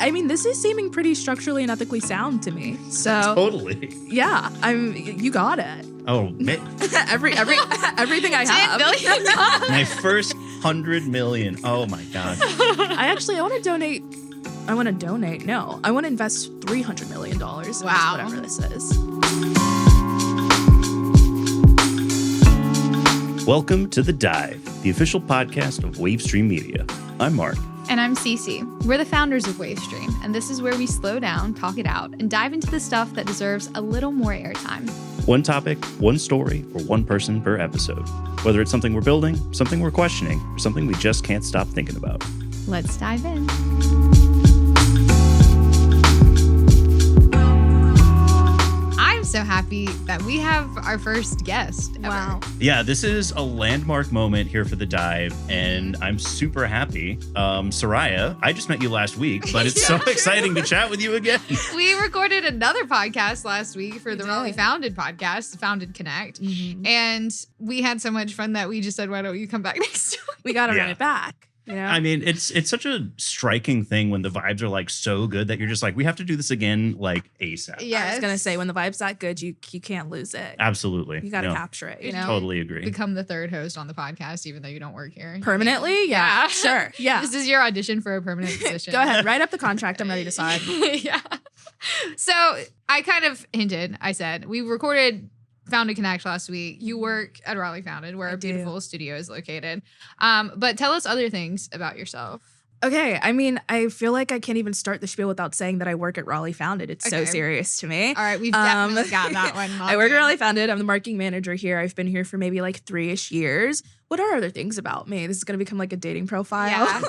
I mean, this is seeming pretty structurally and ethically sound to me. So Totally. yeah, you got it. Oh, man. Everything I have. $10 million. My first 100 million. Oh, my God. I want to donate. I want to invest $300 million. Wow. Into whatever this is. Welcome to The Dive, the official podcast of Wavestream Media. I'm Mark. And I'm Cee Cee. We're the founders of Wavestream, and this is where we slow down, talk it out, and dive into the stuff that deserves a little more airtime. One topic, one story, or one person per episode. Whether it's something we're building, something we're questioning, or something we just can't stop thinking about. Let's dive in. I'm so happy that we have our first guest ever. Wow. Yeah, this is a landmark moment here for The Dive, and I'm super happy. Saraiya, I just met you last week, but it's so exciting to chat with you again. We recorded another podcast last week for the Raleigh Founded podcast, Founded Connect. Mm-hmm. And we had so much fun that we just said, why don't you come back next week? We got to run it back. Yeah. I mean, it's such a striking thing when the vibes are like so good that you're just like, we have to do this again like ASAP. Yeah, I was going to say, when the vibe's that good, you can't lose it. Absolutely. You got to capture it, you know? Totally agree. Become the third host on the podcast, even though you don't work here. Permanently? Yeah. Sure. Yeah. This is your audition for a permanent position. Go ahead. Write up the contract. I'm ready to sign. Yeah. So I kind of hinted, I said, we recorded Founded Connect last week. You work at Raleigh Founded, where our beautiful studio is located. But tell us other things about yourself. Okay. I mean, I feel like I can't even start the spiel without saying that I work at Raleigh Founded. It's so serious to me. All right. We've definitely got that one. I work at Raleigh Founded. I'm the marketing manager here. I've been here for maybe like 3-ish years. What are other things about me? This is going to become like a dating profile. Yeah.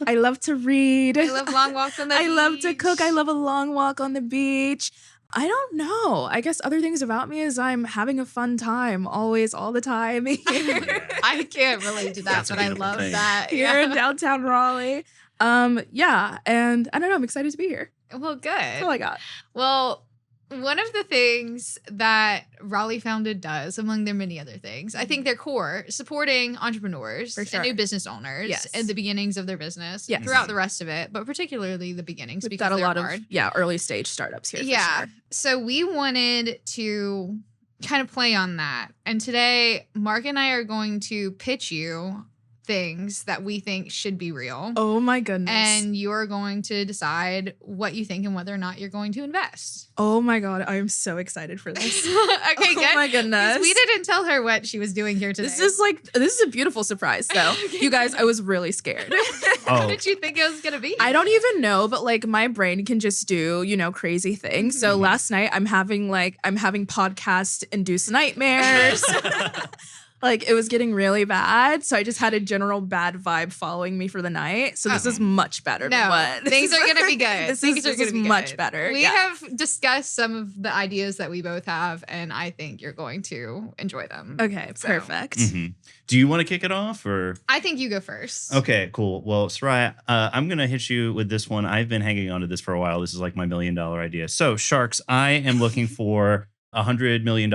I love to read. I love long walks on the beach. I love to cook. I love a long walk on the beach. I don't know. I guess other things about me is I'm having a fun time always, all the time. I can't relate to that, but I love that. Here in downtown Raleigh. Yeah. And I don't know. I'm excited to be here. Well, good. That's all I got. Well, one of the things that Raleigh Founded does, among their many other things, I think their core, supporting entrepreneurs and new business owners in the beginnings of their business throughout the rest of it, but particularly the beginnings. We've got a lot of early stage startups here. Yeah. For sure. So we wanted to kind of play on that. And today, Mark and I are going to pitch you things that we think should be real. Oh my goodness. And you're going to decide what you think and whether or not you're going to invest. Oh my God. I am so excited for this. Okay, good. Oh my goodness. We didn't tell her what she was doing here today. This is a beautiful surprise though. You guys, I was really scared. What did you think it was going to be? I don't even know, but like my brain can just do, crazy things. So last night I'm having podcast induced nightmares. Like it was getting really bad. So I just had a general bad vibe following me for the night. So this is much better than what. Things are going to be good. This is much better. We have discussed some of the ideas that we both have, and I think you're going to enjoy them. Okay, perfect. Mm-hmm. Do you want to kick it off or? I think you go first. Okay, cool. Well, Saraiya, I'm going to hit you with this one. I've been hanging on to this for a while. This is like my $1 million idea. So sharks, I am looking for $100 million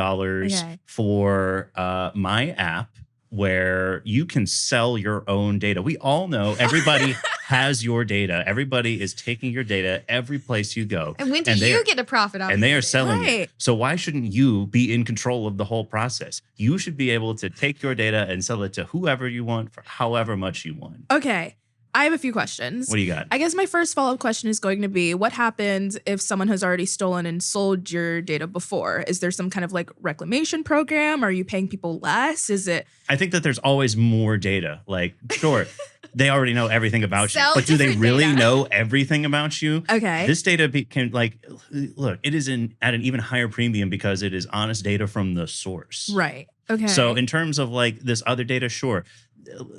for my app where you can sell your own data. We all know everybody has your data. Everybody is taking your data every place you go. And when do you get a profit out of it? And they are selling it. So why shouldn't you be in control of the whole process? You should be able to take your data and sell it to whoever you want for however much you want. Okay. I have a few questions. What do you got? I guess my first follow-up question is going to be, what happens if someone has already stolen and sold your data before? Is there some kind of like reclamation program? Are you paying people less? Is it? I think that there's always more data. Like, sure, they already know everything about you, but do they really know everything about you? Okay. This data can look, it is at an even higher premium because it is honest data from the source. Right. Okay. So in terms of like this other data, sure,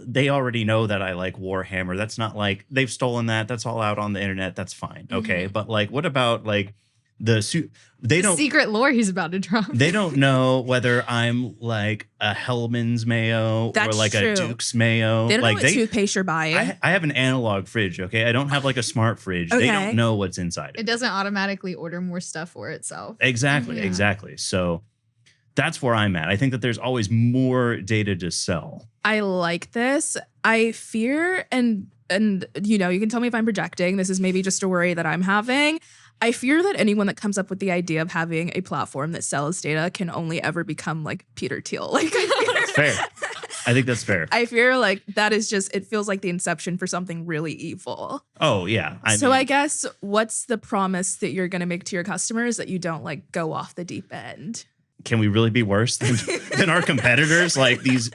they already know that I like Warhammer. That's not like they've stolen that. That's all out on the internet. That's fine. Okay. But like, what about like the secret lore he's about to drop? They don't know whether I'm like a Hellman's mayo or like a Duke's mayo. They don't like know what toothpaste you're buying. I have an analog fridge. Okay. I don't have like a smart fridge. Okay. They don't know what's inside it. It doesn't automatically order more stuff for itself. Exactly. So That's where I'm at. I think that there's always more data to sell. I like this. I fear, and you know, you can tell me if I'm projecting. This is maybe just a worry that I'm having. I fear that anyone that comes up with the idea of having a platform that sells data can only ever become like Peter Thiel. Like, That's fair. I think that's fair. I fear like that is just, it feels like the inception for something really evil. Oh, yeah. I guess what's the promise that you're going to make to your customers that you don't like go off the deep end? Can we really be worse than our competitors? Like these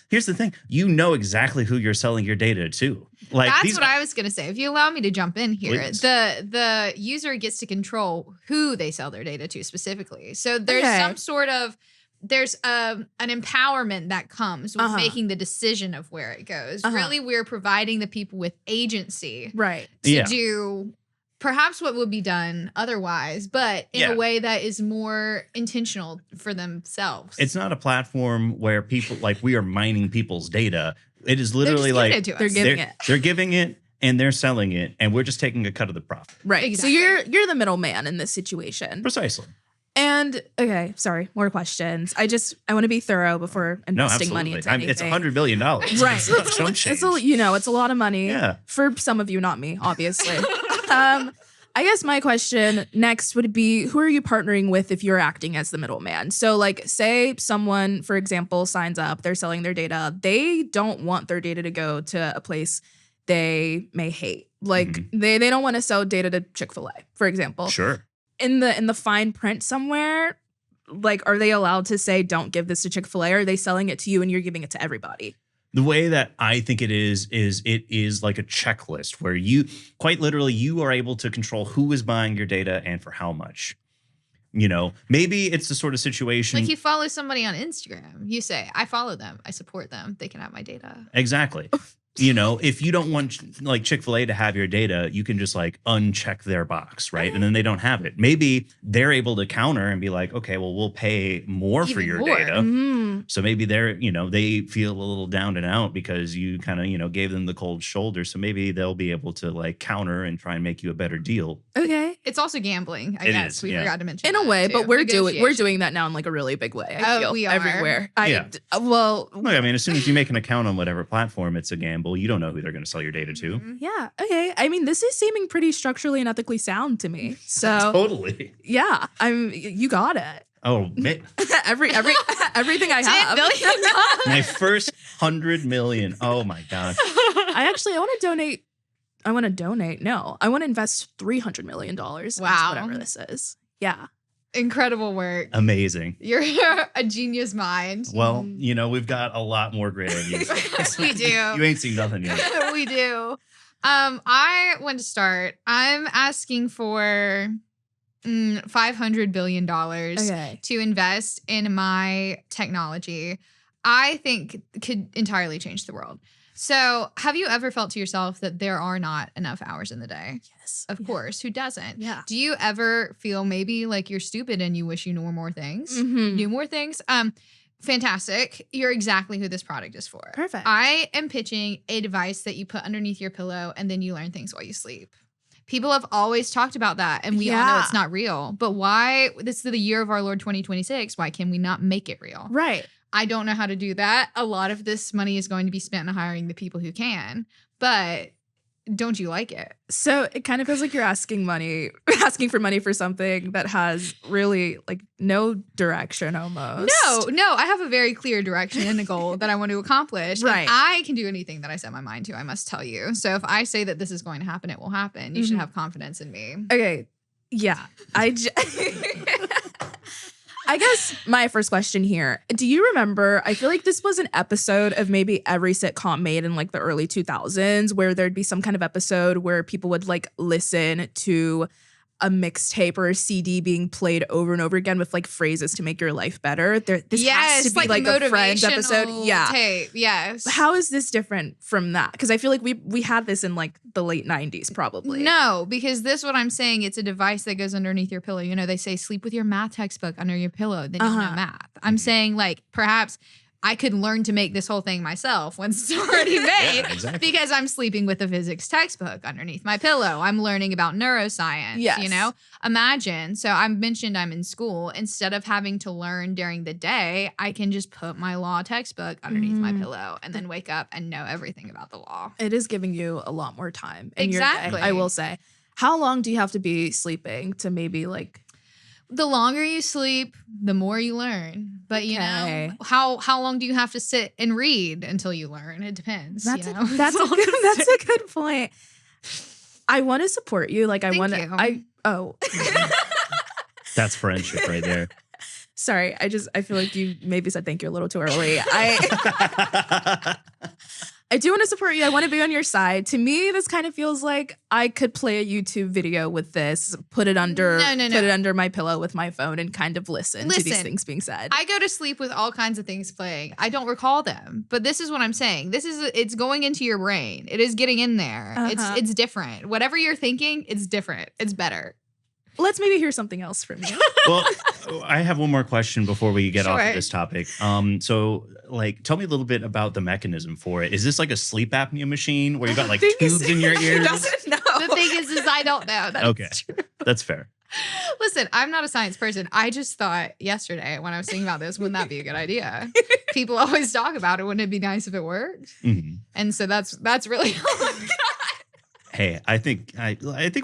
here's the thing. You know exactly who you're selling your data to. Like that's what I was going to say. If you allow me to jump in here, please. The user gets to control who they sell their data to specifically. So there's some sort of, there's an empowerment that comes with making the decision of where it goes. Really, we're providing the people with agency to do perhaps what would be done otherwise, but in a way that is more intentional for themselves. It's not a platform where people, like, we are mining people's data. It is literally like they're giving it. They're giving it and they're selling it, and we're just taking a cut of the profit. Right. Exactly. So you're the middleman in this situation. Precisely. And okay, sorry, more questions. I want to be thorough before investing money into anything. It's $100 million. Right. It's a lot of money for some of you, not me, obviously. I guess my question next would be, who are you partnering with if you're acting as the middleman? So like, say someone, for example, signs up, they're selling their data. They don't want their data to go to a place they may hate. Like they don't want to sell data to Chick-fil-A, for example. Sure. In the fine print somewhere, like, are they allowed to say, don't give this to Chick-fil-A? Or are they selling it to you and you're giving it to everybody? The way that I think it is like a checklist where you, quite literally, you are able to control who is buying your data and for how much. You know, maybe it's the sort of situation. Like you follow somebody on Instagram. You say, I follow them. I support them. They can have my data. Exactly. You know, if you don't want like Chick-fil-A to have your data, you can just like uncheck their box, right? And then they don't have it. Maybe they're able to counter and be like, okay, well, we'll pay more for your data. So maybe they feel a little down and out because you kind of, gave them the cold shoulder. So maybe they'll be able to like counter and try and make you a better deal. Okay. It's also gambling, I guess. We forgot to mention in a way, but we're doing that now in like a really big way. I feel we are everywhere. Look, I mean, as soon as you make an account on whatever platform, it's a gamble. You don't know who they're going to sell your data to. Yeah. Okay. I mean, this is seeming pretty structurally and ethically sound to me. So totally. Yeah. You got it. Oh, man. everything I have. My first 100 million. Oh my God. I want to donate. No, I want to invest $300 million. Wow. Into whatever this is. Yeah. Incredible work. Amazing. You're a genius mind. Well, we've got a lot more great ideas. We do. You ain't seen nothing yet. We do. I want to start. I'm asking for $500 billion to invest in my technology. I think could entirely change the world. So have you ever felt to yourself that there are not enough hours in the day? Yes. Of course. Who doesn't? Yeah. Do you ever feel maybe like you're stupid and you wish you knew more things? Knew more things? Fantastic. You're exactly who this product is for. Perfect. I am pitching a device that you put underneath your pillow and then you learn things while you sleep. People have always talked about that, and we all know it's not real. But why? This is the year of our Lord 2026. Why can we not make it real? Right. I don't know how to do that. A lot of this money is going to be spent on hiring the people who can. But don't you like it? So it kind of feels like you're asking for money for something that has really like no direction almost. No, I have a very clear direction and a goal that I want to accomplish. Right. And I can do anything that I set my mind to, I must tell you. So if I say that this is going to happen, it will happen. You should have confidence in me. Okay. Yeah. I guess my first question here, do you remember, I feel like this was an episode of maybe every sitcom made in like the early 2000s where there'd be some kind of episode where people would like listen to a mixtape or a CD being played over and over again with like phrases to make your life better. This has to be like a Friends episode. Yeah. Tape. Yes. How is this different from that? Because I feel like we had this in like the late 90s probably. No, because what I'm saying, it's a device that goes underneath your pillow. They say sleep with your math textbook under your pillow. Then you'll know math. I'm saying like perhaps I could learn to make this whole thing myself once it's already made exactly. because I'm sleeping with a physics textbook underneath my pillow. I'm learning about neuroscience, you know? Imagine, so I mentioned I'm in school. Instead of having to learn during the day, I can just put my law textbook underneath my pillow and then wake up and know everything about the law. It is giving you a lot more time in your day, I will say. How long do you have to be sleeping to maybe like... The longer you sleep, the more you learn. But you know, how long do you have to sit and read until you learn? It depends. That's you know? that's a good point. I want to support you. Like I want to. That's friendship right there. Sorry, I feel like you maybe said thank you a little too early. I do want to support you. I want to be on your side. To me, this kind of feels like I could play a YouTube video with this, put it under put it under my pillow with my phone and kind of listen to these things being said. I go to sleep with all kinds of things playing. I don't recall them, but this is what I'm saying. It's going into your brain. It is getting in there. It's different. Whatever you're thinking, it's different. It's better. Let's maybe hear something else from you. Well, I have one more question before we get off of this topic. So, like, tell me a little bit about the mechanism for it. Is this like a sleep apnea machine where you got like tubes in your ears? He doesn't know. The thing is I don't know. That's fair. Listen, I'm not a science person. I just thought yesterday when I was thinking about this, wouldn't that be a good idea? People always talk about it. Wouldn't it be nice if it worked? Mm-hmm. And so that's really Hey, I think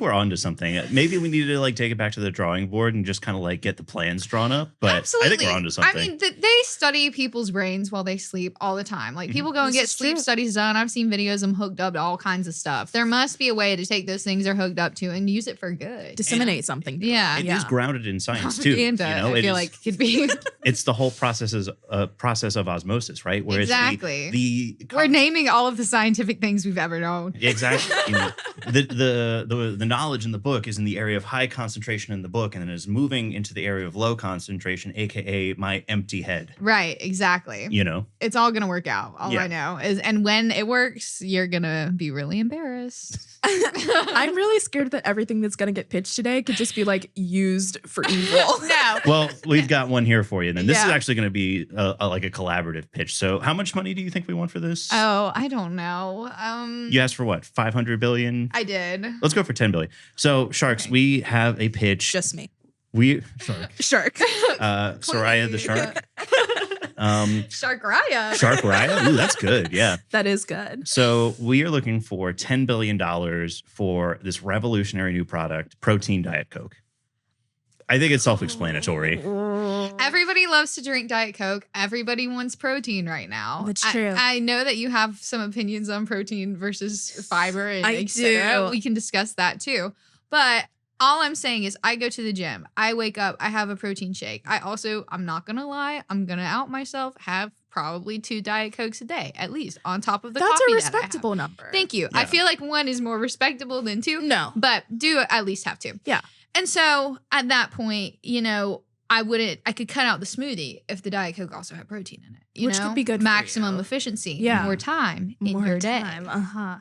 we're onto something. Maybe we need to like take it back to the drawing board and just kind of like get the plans drawn up. But absolutely. I think we're onto something. I mean, they study people's brains while they sleep all the time. Like people go and get sleep studies done. I've seen videos of them hooked up to all kinds of stuff. There must be a way to take those things they're hooked up to and use it for good. Disseminate something. It is grounded in science too. You know, I feel like it could be. It's the whole process of osmosis, right? Where exactly. We're naming all of the scientific things we've ever known. Exactly. You know, the knowledge in the book is in the area of high concentration in the book, and then is moving into the area of low concentration, aka my empty head. Right, exactly. You know, it's all gonna work out. All I know is, and when it works, you're gonna be really embarrassed. I'm really scared that everything that's gonna get pitched today could just be like used for evil. No. Well, we've got one here for you. Then this is actually gonna be like a collaborative pitch. So, how much money do you think we want for this? Oh, I don't know. You asked for what? 500 billion. I did. Let's go for 10 billion. So, Sharks, we have a pitch. Just me. Shark. Saraiya the shark. Sharkraya. Sharkraya? Ooh, that's good. Yeah. That is good. So we are looking for $10 billion for this revolutionary new product, protein Diet Coke. I think it's self-explanatory. Everybody loves to drink Diet Coke. Everybody wants protein right now. That's true. I know that you have some opinions on protein versus fiber. And I do. We can discuss that too. But all I'm saying is I go to the gym. I wake up. I have a protein shake. I'm not going to lie. I'm going to out myself. Have probably 2 Diet Cokes a day, at least, on top of the coffee. That's a respectable number. Thank you. Yeah. I feel like 1 is more respectable than 2. No. But do at least have 2. Yeah. And so at that point, you know, I could cut out the smoothie if the Diet Coke also had protein in it. Which could be good maximum for you. Efficiency. Yeah. More time in your day.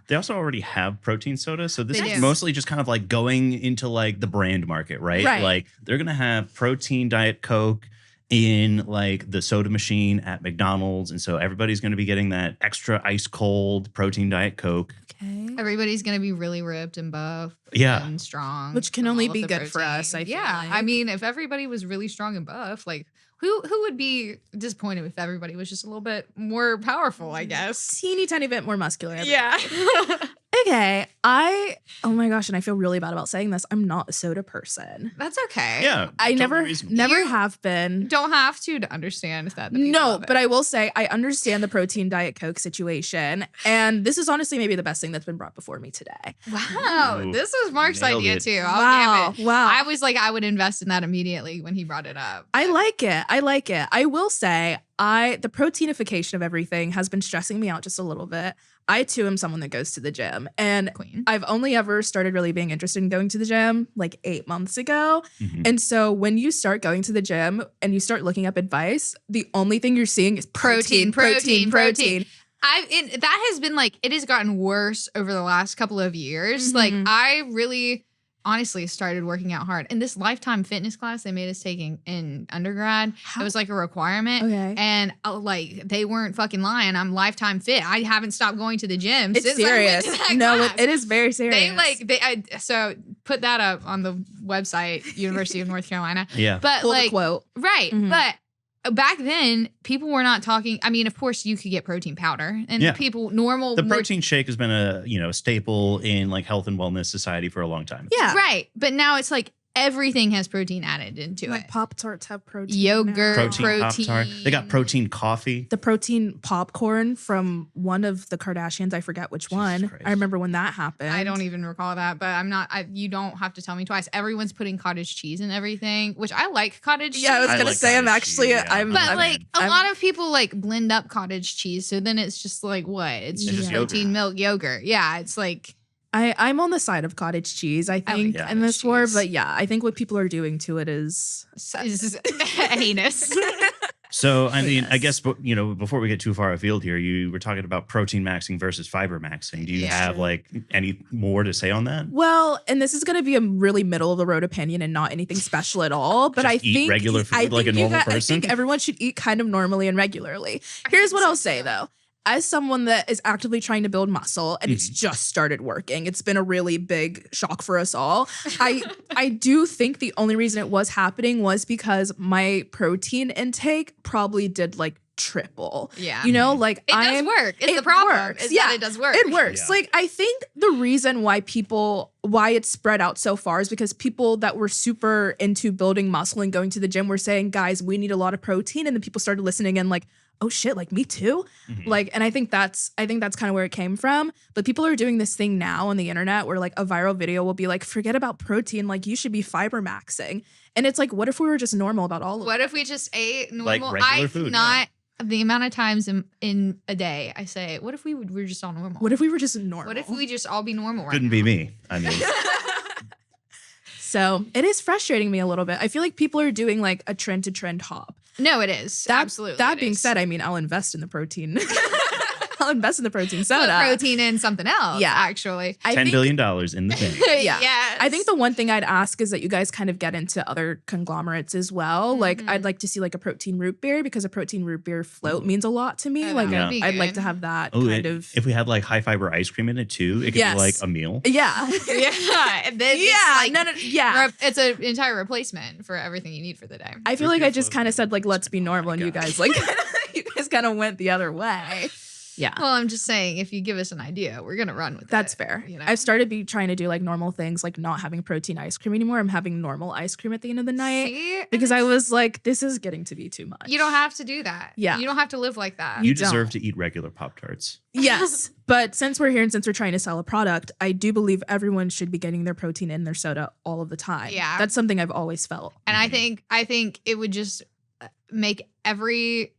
They also already have protein soda. So this is mostly just kind of like going into like the brand market, right? Like they're going to have protein Diet Coke in like the soda machine at McDonald's. And so everybody's going to be getting that extra ice cold protein Diet Coke. Okay. Everybody's going to be really ripped and buff and strong. Which can only be good for us, I feel like. I mean, if everybody was really strong and buff, like who would be disappointed if everybody was just a little bit more powerful, I guess? Teeny tiny bit more muscular. Yeah. Okay. Oh my gosh, and I feel really bad about saying this. I'm not a soda person. That's okay. Yeah. I never have been. Don't have to understand that. No, but I will say I understand the protein Diet Coke situation. And this is honestly maybe the best thing that's been brought before me today. Wow. Ooh, this was Mark's idea too. Wow. I was like, I would invest in that immediately when he brought it up. I like it. I will say the proteinification of everything has been stressing me out just a little bit. I too am someone that goes to the gym, and I've only ever started really being interested in going to the gym like 8 months ago. Mm-hmm. And so when you start going to the gym and you start looking up advice, the only thing you're seeing is protein. That has been like, it has gotten worse over the last couple of years. Mm-hmm. Like I really honestly started working out hard. In this Lifetime fitness class they made us take in undergrad, it was like a requirement. Okay. And like they weren't fucking lying. I'm Lifetime fit. I haven't stopped going to the gym It's since serious. I went to that No, class. it is very serious. So put that up on the website, University of North Carolina. Yeah. But Pull the like, quote. right. Mhm. But back then, people were not talking. I mean, of course, you could get protein powder, and Yeah. the protein shake has been a staple in like health and wellness society for a long time. Yeah. right. But now it's like everything has protein added into Like it. Pop-Tarts have protein. Yogurt, now. Protein Pop-Tart. They got protein coffee. The protein popcorn from one of the Kardashians. I forget which one. Christ. I remember when that happened. I don't even recall that, but you don't have to tell me twice. Everyone's putting cottage cheese in everything, which I like cottage cheese. Yeah, I was I gonna like say I'm cottage actually. cheese, yeah. I'm. But I'm- like a I'm- lot of people like blend up cottage cheese, so then it's just like what? It's It's just just protein milk yogurt. Yeah, it's like I'm on the side of cottage cheese. I think like in this cottage war, cheese. but yeah, I think what people are doing to it is. is heinous. So, I mean, I Yes. guess, before we get too far afield here, you were talking about protein maxing versus fiber maxing. Do you Yeah. have like any more to say on that? Well, and this is going to be a really middle of the road opinion and not anything special at all. But Just I eat think regular food I like a think you normal I person? think everyone should eat kind of normally and regularly. Here's what I'll say though. As someone that is actively trying to build muscle and it's just started working, it's been a really big shock for us all. I do think the only reason it was happening was because my protein intake probably did like triple. Yeah. You know, like It does work. It's the problem. works. Is Yeah, that it does work. It works. Yeah. Like I think the reason why it's spread out so far is because people that were super into building muscle and going to the gym were saying, guys, we need a lot of protein. And then people started listening and like, oh shit, like me too. Mhm. Like, and I think that's kind of where it came from. But people are doing this thing now on the internet where like a viral video will be like, forget about protein, like you should be fiber maxing. And it's like, what if we were just normal about all of What it? if we just ate Like normal? regular food, Not the amount of times in a day I say, what if we were just all normal? What if we were just normal? What if we just all be normal right Couldn't now? be me. I mean, So it is frustrating me a little bit. I feel like people are doing like a trend to trend hop. No, it is. Absolutely. That it being is. said, I mean, I'll invest in the protein. I'll invest in the protein Put soda. protein in something else. Yeah. Actually. I $10 think- billion in the bank. Yeah. Yes. I think the one thing I'd ask is that you guys kind of get into other conglomerates as well. Like Mhm. I'd like to see like a protein root beer because a protein root beer float means a lot to me. Oh, Like that would be I'd like good. to have that Oh, kind of. if we had like high fiber ice cream in it too, it could Yes. be like a meal. Yeah. yeah. And then Yeah. it's like, No. Yeah. it's an entire replacement for everything you need for the day. I feel Root like beer I just float kind of is said like let's be Oh my normal, and you God. guys like you guys kind of went the other way. Yeah. Well, I'm just saying, if you give us an idea, we're gonna run with That's it. fair. You know? I've started trying to do like normal things, like not having protein ice cream anymore. I'm having normal ice cream at the end of the night See? because I was like, this is getting to be too much. You don't have to do that. Yeah. You don't have to live like that. You don't. deserve to eat regular Pop-Tarts. Yes, but since we're here and since we're trying to sell a product, I do believe everyone should be getting their protein in their soda all of the time. Yeah. That's something I've always felt. And I think it would just make everything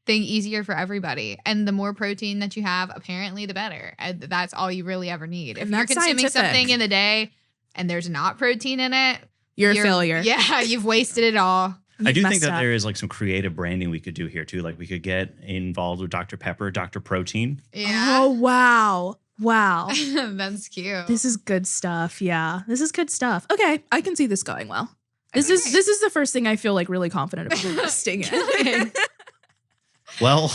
easier for everybody. And the more protein that you have, apparently, the better. And that's all you really ever need. If And you're that's consuming scientific. something in the day and there's not protein in it, You're a failure. Yeah, you've wasted it all. I do think messed that up. there is like some creative branding we could do here too. Like we could get involved with Dr. Pepper, Dr. Protein. Yeah. Oh, wow. Wow. That's cute. This is good stuff. Yeah. This is good stuff. Okay. I can see this going well. This is the first thing I feel like really confident about investing in. Well,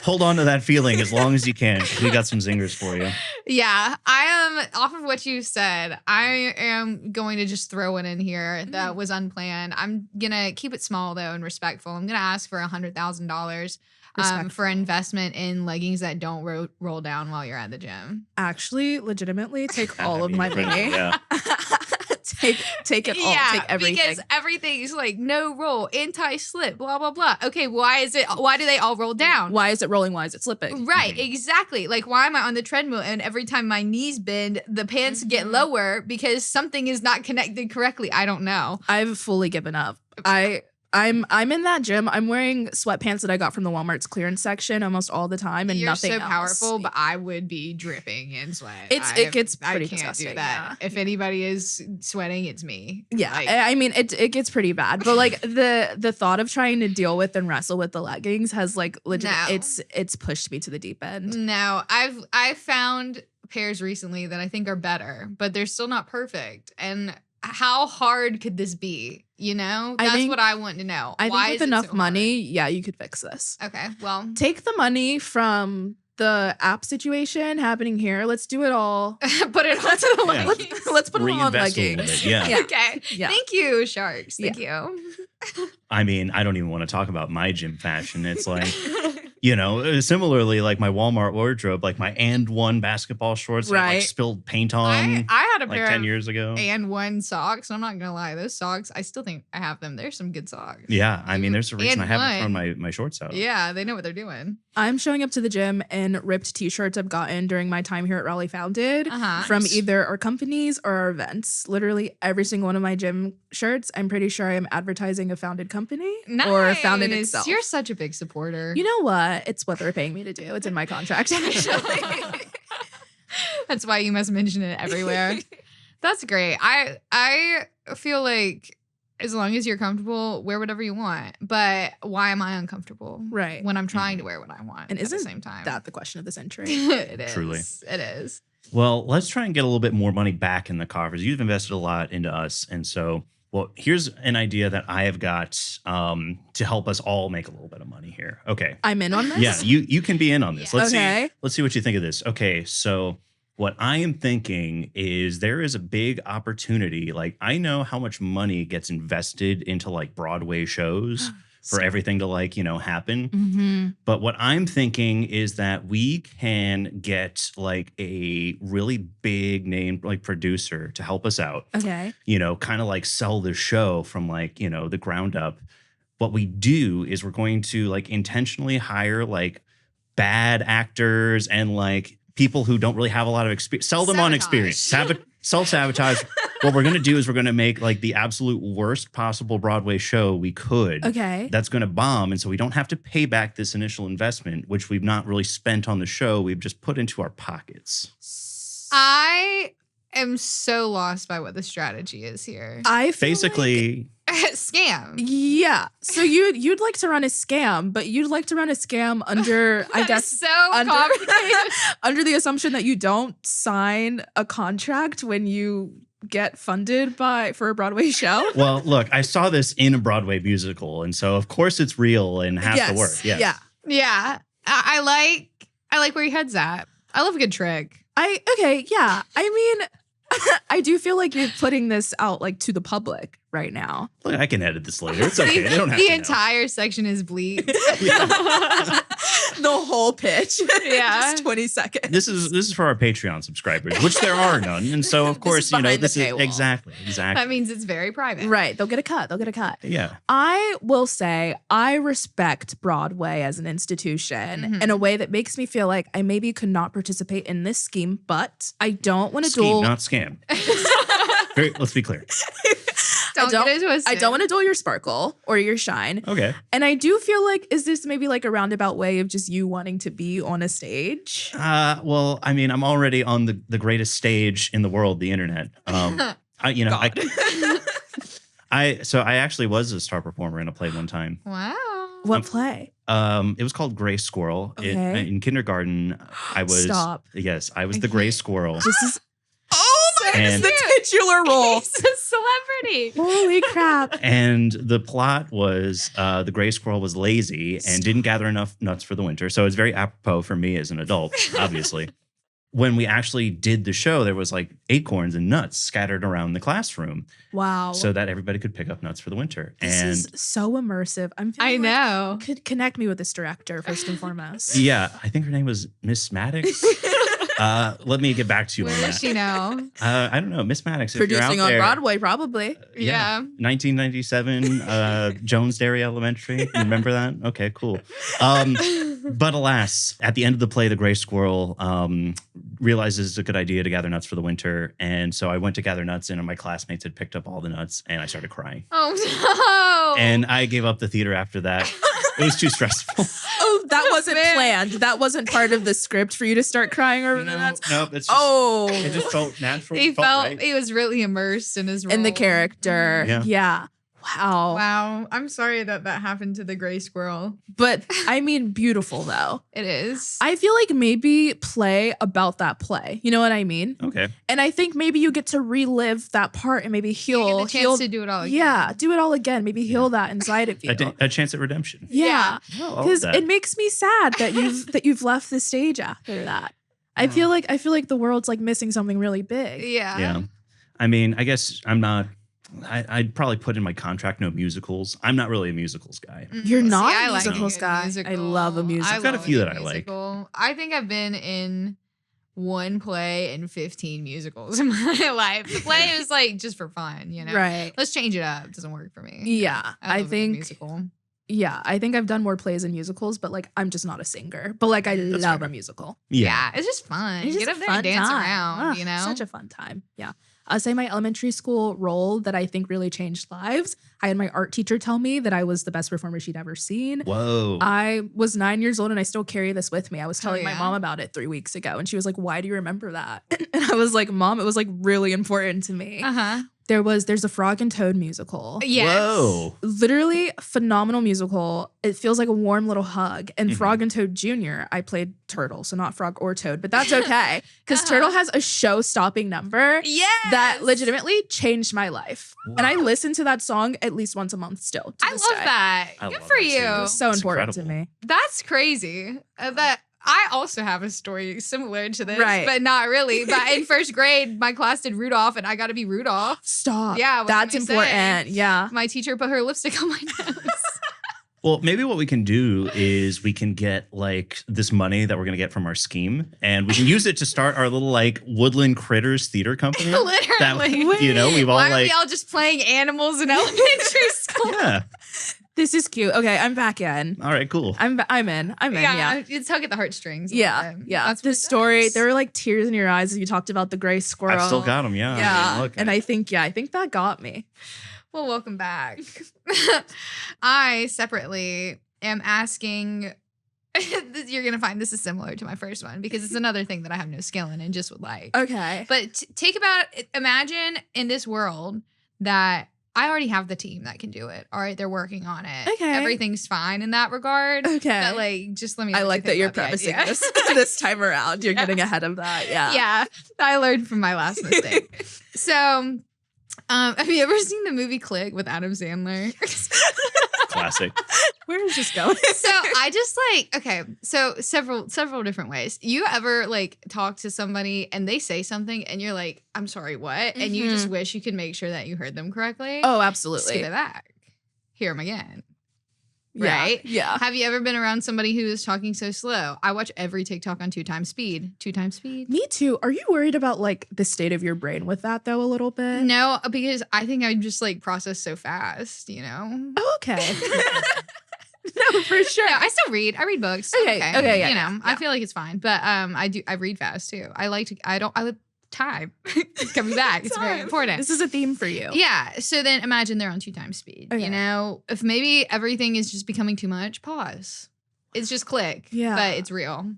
hold on to that feeling as long as you can. We got some zingers for you. Yeah, I am off of what you said. I am going to just throw it in here that was unplanned. I'm gonna keep it small though and respectful. I'm gonna ask for $100,000 for investment in leggings that don't roll down while you're at the gym. Actually, legitimately, take all of my money. Yeah. Take it all. Take everything. Because everything is like no roll, anti-slip, blah blah blah. Okay, why do they all roll down? Why is it rolling? Why is it slipping? Right, exactly. Like, why am I on the treadmill and every time my knees bend, the pants get lower because something is not connected correctly? I don't know. I've fully given up. I'm in that gym. I'm wearing sweatpants that I got from the Walmart's clearance section almost all the time, and You're nothing so else. powerful, but I would be dripping in sweat. It gets pretty I can't disgusting. do that. Yeah. If anybody is sweating, it's me. Yeah, Like, I mean it gets pretty bad, but like the thought of trying to deal with and wrestle with the leggings has like legit No. it's pushed me to the deep end. no, I've found pairs recently that I think are better, but they're still not perfect. And how hard could this be? You know, that's what I want to know. I think with enough money, you could fix this. Okay, well, take the money from the app situation happening here. Let's do it all. Put it onto the leggings. Let's put it on leggings. Yeah. Okay. Yeah. Thank you, Sharks. Thank you. I mean, I don't even want to talk about my gym fashion. It's like, you know, similarly, like my Walmart wardrobe, like my And One basketball shorts that I like spilled paint on. I had a like pair 10 years ago. And One socks. I'm not gonna lie, those socks, I still think I have them. There's some good socks. Yeah, I mean, there's a reason I haven't thrown my shorts out. Yeah, they know what they're doing. I'm showing up to the gym in ripped t-shirts I've gotten during my time here at Raleigh Founded from either our companies or our events. Literally every single one of my gym shirts, I'm pretty sure I am advertising a Founded company or Founded itself. You're such a big supporter. You know what? It's what they're paying me to do. It's in my contract, actually. That's why you must mention it everywhere. That's great. I feel like as long as you're comfortable, wear whatever you want. But why am I uncomfortable? Right. When I'm trying to wear what I want. And at the same time. That the question of the century? It is. Truly. It is. Well, let's try and get a little bit more money back in the coffers. You've invested a lot into us. And so, well, here's an idea that I have got to help us all make a little bit of money here. Okay. I'm in on this? Yeah, you can be in on this. Yeah. Let's see what you think of this. Okay, so what I am thinking is there is a big opportunity. Like, I know how much money gets invested into like Broadway shows for everything to like, you know, happen. Mm-hmm. But what I'm thinking is that we can get like a really big name like producer to help us out. Okay. You know, kind of like sell the show from like, you know, the ground up. What we do is we're going to like intentionally hire like bad actors and like people who don't really have a lot of experience, sell them on experience, self-sabotage. What we're going to do is we're going to make like the absolute worst possible Broadway show we could. Okay. That's going to bomb. And so we don't have to pay back this initial investment, which we've not really spent on the show. We've just put into our pockets. I am so lost by what the strategy is here. I feel basically scam. Yeah. So you'd like to run a scam, but you'd like to run a scam under, I guess, so complicated. Under the assumption that you don't sign a contract when you get funded for a Broadway show. Well, look, I saw this in a Broadway musical, and so of course it's real and has to work. Yes. Yeah. I like where your head's at. I love a good trick. Yeah. I mean, I do feel like you're putting this out like to the public right now. Look, I can edit this later. It's okay. They don't have to The entire section is bleeped. The whole pitch. Yeah. Just 20 seconds. This is for our Patreon subscribers, which there are none. And so of course, this is exactly. That means it's very private. Right. They'll get a cut. Yeah. I will say I respect Broadway as an institution in a way that makes me feel like I maybe could not participate in this scheme, but I don't want to duel. Not scam. Let's be clear. I don't want to duel your sparkle or your shine. Okay. And I do feel like, is this maybe like a roundabout way of just you wanting to be on a stage? Well, I mean, I'm already on the greatest stage in the world, the internet. I actually was a star performer in a play one time. Wow. What play? It was called Gray Squirrel. Okay. In kindergarten, I was. Stop. Yes, I was the Gray Squirrel. This is. It's the titular role. He's a celebrity. Holy crap. And the plot was the gray squirrel was lazy and didn't gather enough nuts for the winter. So it's very apropos for me as an adult, obviously. When we actually did the show, there was like acorns and nuts scattered around the classroom. Wow. So that everybody could pick up nuts for the winter. This is so immersive. I know. Could connect me with this director first and foremost. Yeah. I think her name was Miss Maddox. Let me get back to you on that. Where does she know? I don't know. Miss Maddox. Producing on Broadway, probably. Yeah. 1997, Jones Dairy Elementary. You remember that? Okay, cool. But alas, at the end of the play, the gray squirrel realizes it's a good idea to gather nuts for the winter. And so I went to gather nuts, and my classmates had picked up all the nuts, and I started crying. Oh, no. And I gave up the theater after that. It was too stressful. Oh, that wasn't planned. That wasn't part of the script for you to start crying over the nuts? No, it's just, it just felt natural. He felt right. He was really immersed in his role. In the character. Yeah. Wow. Wow. I'm sorry that happened to the gray squirrel. But I mean, beautiful though. It is. I feel like maybe play about that play. You know what I mean? Okay. And I think maybe you get to relive that part and maybe heal. You get the chance to do it all again. Yeah, do it all again. Maybe heal that inside of you. A chance at redemption. Yeah. Because Oh, it makes me sad that you've left the stage after that. I feel like the world's like missing something really big. Yeah. Yeah. I mean, I guess I'm not. I'd probably put in my contract no musicals. I'm not really a musicals guy. You're not See, a musicals guy. I love a musical. I've got a few that I like. I think I've been in one play and 15 musicals in my life. The play is like just for fun, you know? Right. Let's change it up. It doesn't work for me. Yeah. I think musical. Yeah, I think I've done more plays and musicals, but like I'm just not a singer. But like I love a musical. Yeah, it's just fun. It's just get up there and dance around, you know? Such a fun time. Yeah. I'll say my elementary school role that I think really changed lives. I had my art teacher tell me that I was the best performer she'd ever seen. Whoa. I was 9 years old and I still carry this with me. I was telling my mom about it 3 weeks ago and she was like, "Why do you remember that?" And I was like, "Mom, it was like really important to me." Uh-huh. There's a Frog and Toad musical. Yes. Whoa. Literally phenomenal musical. It feels like a warm little hug. And Frog and Toad Jr., I played Turtle, so not Frog or Toad, but that's okay. Because Turtle has a show-stopping number that legitimately changed my life. Wow. And I listen to that song at least once a month still. I love that. Good for you. It was so important to me. That's crazy. That I also have a story similar to this, right. but not really. But in first grade, my class did Rudolph, and I got to be Rudolph. Stop. Yeah, that's important. Yeah. My teacher put her lipstick on my nose. Well, maybe what we can do is we can get like this money that we're going to get from our scheme and we can use it to start our little like Woodland Critters theater company. Literally. That, you know, we've all Why like. are we all just playing animals in elementary school? Yeah. This is cute. Okay, I'm back in. All right, cool. I'm in. Yeah. It's tug at the heartstrings. Yeah. That's the story. There were like tears in your eyes as you talked about the gray squirrel. I've still got them. Yeah. Yeah. I mean, look, and I think that got me. Well, welcome back. I separately am asking. You're gonna find this is similar to my first one because it's another thing that I have no skill in and just would like. Okay. But imagine in this world that I already have the team that can do it. All right, they're working on it. Okay. Everything's fine in that regard. Okay. But like, just let me. I like that you're prefacing this time around. You're getting ahead of that. Yeah. Yeah. I learned from my last mistake. So, have you ever seen the movie Click with Adam Sandler? Classic. Where is this going? So I just like, okay, so several different ways. You ever like talk to somebody and they say something and you're like, "I'm sorry, what?" And you just wish you could make sure that you heard them correctly? Oh, absolutely. Just give it back. Hear them again. Yeah, right? Yeah. Have you ever been around somebody who is talking so slow? I watch every TikTok on 2x speed. 2x speed. Me too. Are you worried about like the state of your brain with that though a little bit? No, because I think I just like process so fast, you know? Oh, okay. No, for sure. No, I still read. I read books. Okay, yeah. You know, I feel like it's fine. But I read fast too. I like time. It's coming back. It's very important. This is a theme for you. Yeah. So then imagine they're on 2x speed. Okay. You know, if maybe everything is just becoming too much, pause. It's just click. Yeah. But it's real.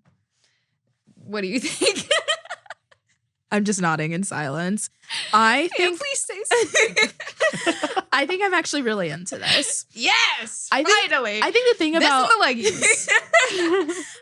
What do you think? I'm just nodding in silence. I think. Please say something. I think I'm actually really into this. Yes. Finally. I think the thing about the leggings.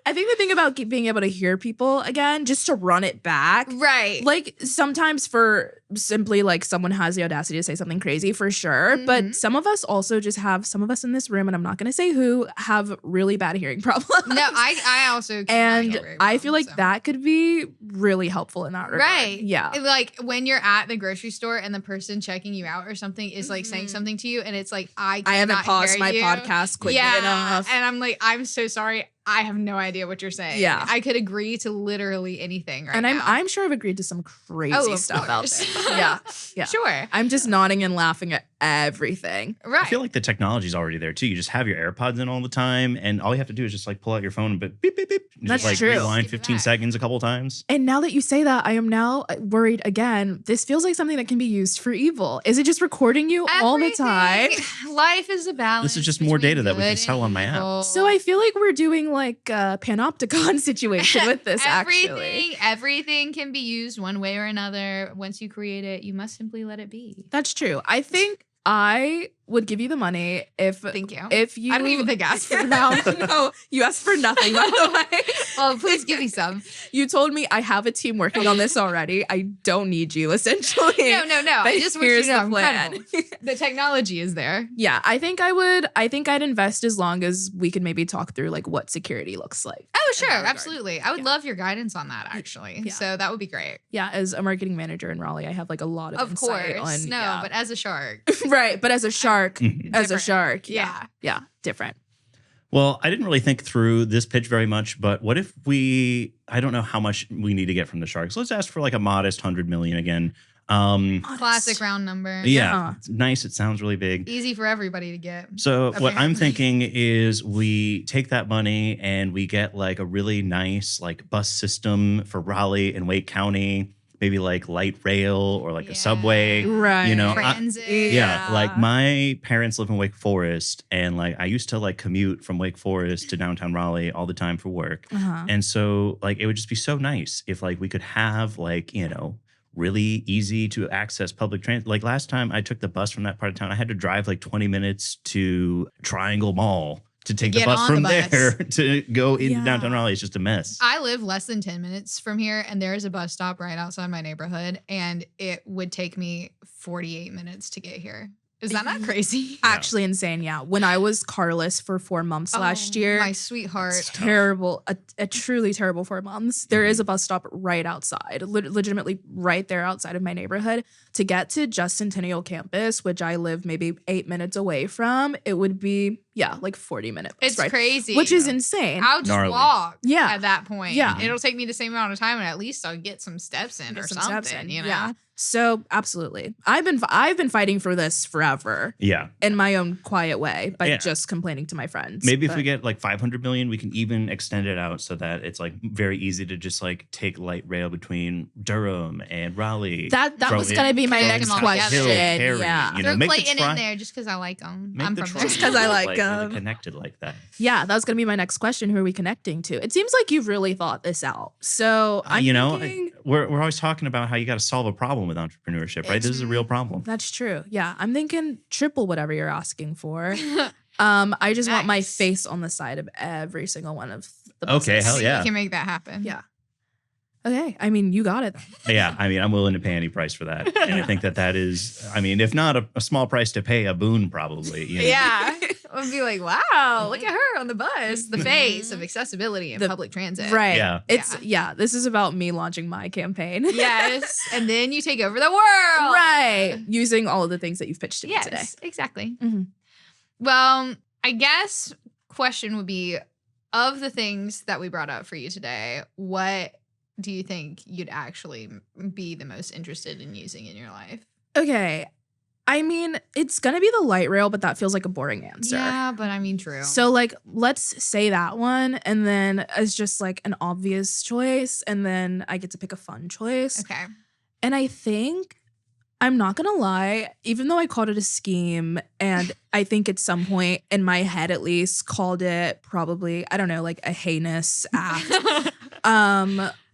I think the thing about being able to hear people again, just to run it back. Right. Like sometimes for simply like someone has the audacity to say something crazy for sure. Mm-hmm. But some of us also just have, some of us in this room, and I'm not going to say who, have really bad hearing problems. No, I also and I feel like that could be really helpful in that regard. Right. Yeah. Like when you're at the grocery store and the person checking you out or something is like saying something to you and it's like, I haven't paused my podcast quickly enough. And I'm like, I'm so sorry. I have no idea what you're saying. Yeah. I could agree to literally anything right now. And I'm sure I've agreed to some crazy stuff out there. Yeah. Yeah. Sure. I'm just nodding and laughing at everything. Right. I feel like the technology's already there too. You just have your AirPods in all the time and all you have to do is just like pull out your phone and beep, beep, beep. That's just, like, true. Rewind 15 seconds a couple times. And now that you say that, I am now worried again. This feels like something that can be used for evil. Is it just recording you all the time? Life is a balance. This is just more data that we can sell on my app. So I feel like we're doing like a panopticon situation with this, actually. Everything can be used one way or another. Once you create it, you must simply let it be. That's true. I think I would give you the money Thank you. If you I don't even think I asked for an amount. No, you asked for nothing, by the way. Well, please give me some. You told me I have a team working on this already. I don't need you, essentially. No. But I just want you to know the I'm plan. incredible. The technology is there. Yeah, I think I'd invest as long as we could maybe talk through like what security looks like. Oh, sure. Absolutely. I would love your guidance on that, actually. Yeah. So that would be great. Yeah, as a marketing manager in Raleigh, I have like a lot of insight course. on. No, Yeah. but as a shark. Right, but as a shark, Yeah. Yeah, different. Well, I didn't really think through this pitch very much, but what if I don't know how much we need to get from the Sharks. Let's ask for like a modest 100 million again. Classic round number. Yeah. It's nice. It sounds really big. Easy for everybody to get. So apparently. what I'm thinking is we take that money and we get like a really nice like bus system for Raleigh and Wake County. Maybe like light rail or like a subway, right? You know, transit. Like my parents live in Wake Forest, and like I used to like commute from Wake Forest to downtown Raleigh all the time for work, and so like it would just be so nice if like we could have like really easy to access public transit. Like last time I took the bus from that part of town, I had to drive like 20 minutes to Triangle Mall to take the bus from there to go into downtown Raleigh. It's just a mess. I live less than 10 minutes from here, and there is a bus stop right outside my neighborhood, and it would take me 48 minutes to get here. Is that not crazy? Actually insane, yeah. When I was carless for 4 months last year. My sweetheart. It's terrible. A truly terrible 4 months. There is a bus stop right outside, legitimately right there outside of my neighborhood. To get to just Centennial Campus, which I live maybe 8 minutes away from, it would be, like 40 minutes. It's right? crazy. Which is insane. I'll just walk at that point. Yeah. It'll take me the same amount of time, and at least I'll get some steps in or something, you know? Yeah. So absolutely. I've been fighting for this forever. Yeah. In my own quiet way, by just complaining to my friends. Maybe if we get like 500 million, we can even extend it out so that it's like very easy to just like take light rail between Durham and Raleigh. That was going to be my next question. Perry, yeah. You know, throw Clayton in there just because I like them. I'm from there. Just because I like them. Really connected like that. Yeah, that was going to be my next question. Who are we connecting to? It seems like you've really thought this out. So I'm thinking, we're always talking about how you got to solve a problem with entrepreneurship, right? This is a real problem. That's true. Yeah, I'm thinking triple whatever you're asking for. I just want my face on the side of every single one of the buses. Okay, hell yeah. We can make that happen. Yeah. Okay, I mean, you got it. Yeah, I mean, I'm willing to pay any price for that. And I think that is, I mean, if not a small price to pay, a boon probably. You know? Yeah. We'll be like, wow, look at her on the bus. The face of accessibility in public transit. Right. Yeah. This is about me launching my campaign. Yes. And then you take over the world. Right. Using all of the things that you've pitched to me today. Yes, exactly. Mm-hmm. Well, I guess question would be, of the things that we brought up for you today, what do you think you'd actually be the most interested in using in your life? Okay. I mean, it's going to be the light rail, but that feels like a boring answer. Yeah, but I mean, true. So, like, let's say that one, and then as just, like, an obvious choice, and then I get to pick a fun choice. Okay. And I think, I'm not going to lie, even though I called it a scheme, and I think at some point, in my head at least, called it probably, I don't know, like a heinous act.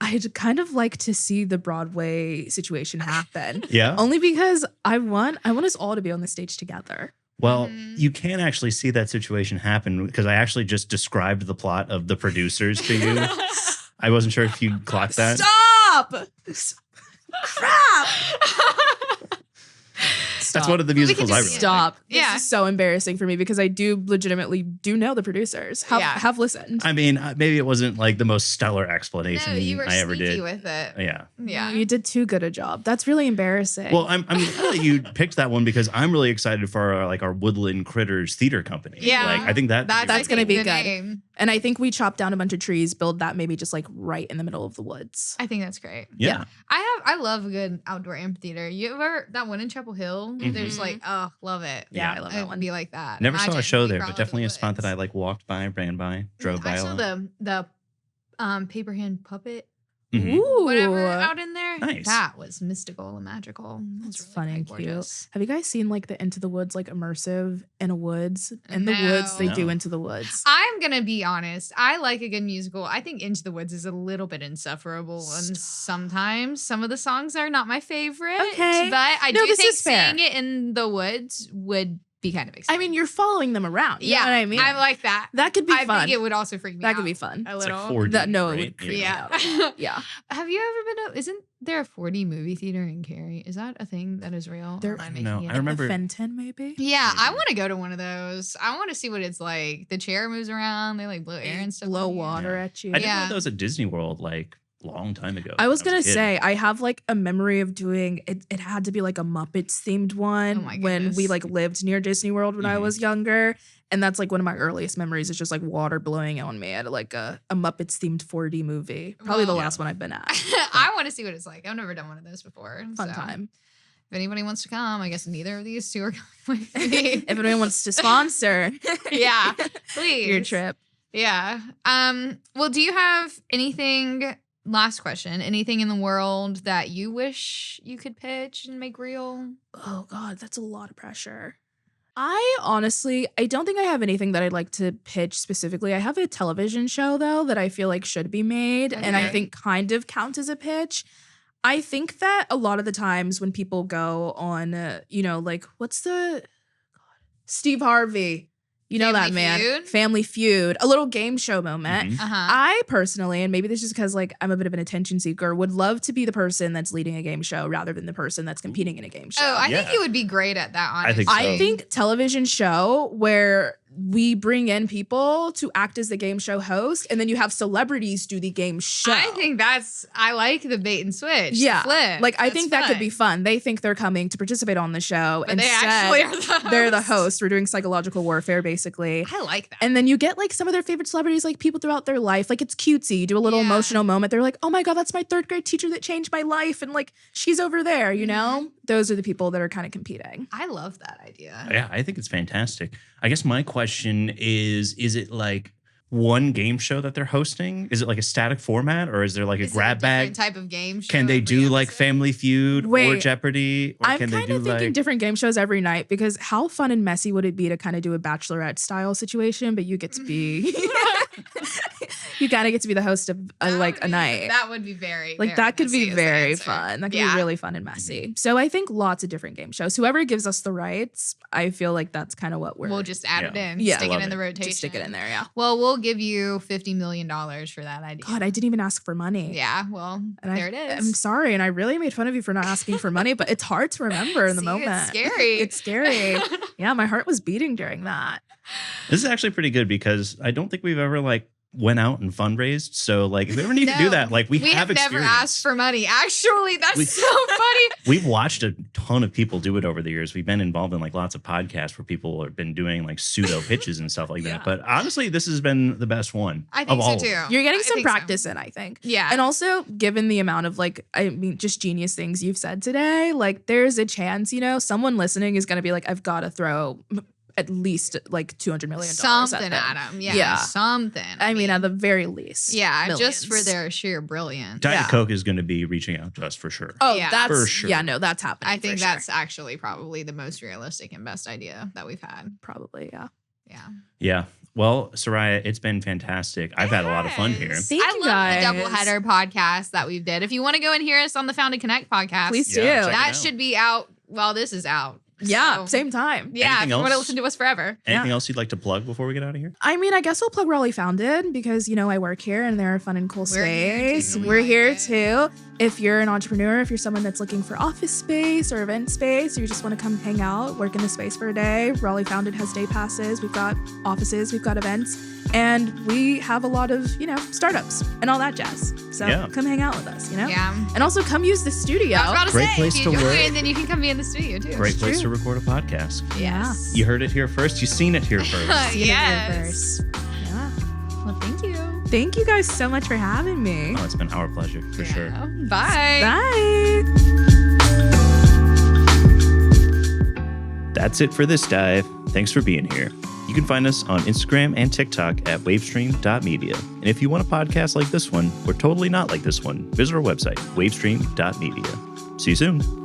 I'd kind of like to see the Broadway situation happen. Yeah. Only because I want us all to be on the stage together. Well, you can actually see that situation happen because I actually just described the plot of The Producers to you. I wasn't sure if you clocked that. Stop! Crap! That's one of the musicals I really Stop. like. This is so embarrassing for me because I do legitimately know the producers. Have listened. I mean, maybe it wasn't like the most stellar explanation no, you were I ever did. with it. Yeah. Yeah. You did too good a job. That's really embarrassing. Well, I'm glad that you picked that one because I'm really excited for our Woodland Critters theater company. Yeah. Like I think that's going to be good. Name. And I think we chop down a bunch of trees, build that maybe just like right in the middle of the woods. I think that's great. Yeah. I love a good outdoor amphitheater. You ever that one in Chapel Hill? Mm-hmm. There's like, oh, love it. Yeah, I love that one. Be like that. Never saw a show there, but definitely a a spot that I like walked by, ran by, drove by. I saw the paper hand puppet. whatever out in there. Nice. That was mystical and magical. That's really fun and gorgeous. cute. Have you guys seen like the Into the Woods, like immersive in a woods? In the woods, they do Into the Woods. I'm going to be honest. I like a good musical. I think Into the Woods is a little bit insufferable. And sometimes some of the songs are not my favorite. Okay. But I do think seeing it in the woods would be kind of exciting. I mean, you're following them around. You know what I mean? I like that. That could be fun. I think it would also freak me out. That could be fun. A little. It's like 4D, it right? would creep me out. Yeah. Have you ever been to, isn't there a 4D movie theater in Cary? Is that a thing that is real? No, I remember. Fenton, maybe? Yeah, I want to go to one of those. I want to see what it's like. The chair moves around. They like blow air and stuff. Blow water at you. I didn't know that was at Disney World like long time ago. I was gonna say I have like a memory of doing it. It had to be like a Muppets themed one when we like lived near Disney World when I was younger, and that's like one of my earliest memories. It's just like water blowing on me at like a Muppets themed 4D movie. Probably the last one I've been at. I want to see what it's like. I've never done one of those before. Fun time. If anybody wants to come, I guess neither of these two are going with me. If anyone wants to sponsor, yeah, please your trip. Yeah. Well, do you have anything? Last question. Anything in the world that you wish you could pitch and make real? Oh, God, that's a lot of pressure. I don't think I have anything that I'd like to pitch specifically. I have a television show, though, that I feel like should be made and I think kind of counts as a pitch. I think that a lot of the times when people go on, like, what's the Steve Harvey? You know that man. Family Feud. A little game show moment. I personally, and maybe this is because like I'm a bit of an attention seeker, would love to be the person that's leading a game show rather than the person that's competing in a game show. Oh, I think you would be great at that, honestly. I think so. I think television show where we bring in people to act as the game show host, and then you have celebrities do the game show. I think I like the bait and switch. Yeah. Flip. Like, I think that could be fun. They think they're coming to participate on the show. But they actually are the host. They're the host. We're doing psychological warfare, basically. I like that. And then you get, like, some of their favorite celebrities, like, people throughout their life. Like, it's cutesy. You do a little emotional moment. They're like, oh, my God, that's my third grade teacher that changed my life. And, like, she's over there, you know? Those are the people that are kind of competing. I love that idea. Yeah, I think it's fantastic. I guess my question is it like one game show that they're hosting? Is it like a static format or is there like a grab bag type of game show? Can they do like Family Feud or Jeopardy? Or I'm kind of thinking different game shows every night because how fun and messy would it be to kind of do a Bachelorette style situation, but you get to be... You kind of get to be the host of a night. That would be very that could be very fun. That could be really fun and messy. So I think lots of different game shows. Whoever gives us the rights, I feel like that's kind of what we'll just add it in. Yeah, stick it in the rotation. Just stick it in there. Yeah. Well, we'll give you $50 million for that idea. God, I didn't even ask for money. Yeah. Well, there it is. I'm sorry, and I really made fun of you for not asking for money, but it's hard to remember in the moment. It's scary. It's scary. Yeah, my heart was beating during that. This is actually pretty good because I don't think we've ever went out and fundraised. So if we ever need to do that, we have experience. Never asked for money. Actually, that's so funny. We've watched a ton of people do it over the years. We've been involved in lots of podcasts where people have been doing pseudo pitches and stuff like that. But honestly, this has been the best one. I think so too. You're getting some practice in, I think. Yeah. And also, given the amount of just genius things you've said today, there's a chance, someone listening is going to be like, I've got to throw at least $200 million something at them. Yeah, something. I mean, at the very least. Yeah, millions. Just for their sheer brilliance. Diet Coke is going to be reaching out to us for sure. Oh, yeah. That's for sure. Yeah, no, that's happening. I think that's actually probably the most realistic and best idea that we've had. Probably, yeah. Yeah. Yeah. Well, Saraiya, it's been fantastic. I've had a lot of fun here. I love the doubleheader podcast that we did. If you want to go and hear us on the Founded Connect podcast, please do. That should be out while this is out. Yeah, same time. Yeah, if you want to listen to us forever. Anything else you'd like to plug before we get out of here? I mean, I guess I'll plug Raleigh Founded because, I work here and they're a fun and cool space. We're here too. If you're an entrepreneur, if you're someone that's looking for office space or event space, or you just want to come hang out, work in the space for a day, Raleigh Founded has day passes. We've got offices, we've got events, and we have a lot of, startups and all that jazz. So come hang out with us, Yeah. And also come use the studio. I was about to Great say, place to work. And then you can come be in the studio too. Great place to record a podcast. Yes. You heard it here first. You've seen it here first. Yes. Yeah. Well, thank you. Thank you guys so much for having me. Oh, it's been our pleasure for sure. Bye. Bye. That's it for this dive. Thanks for being here. You can find us on Instagram and TikTok at wavestream.media. And if you want a podcast like this one, or totally not like this one, visit our website, wavestream.media. See you soon.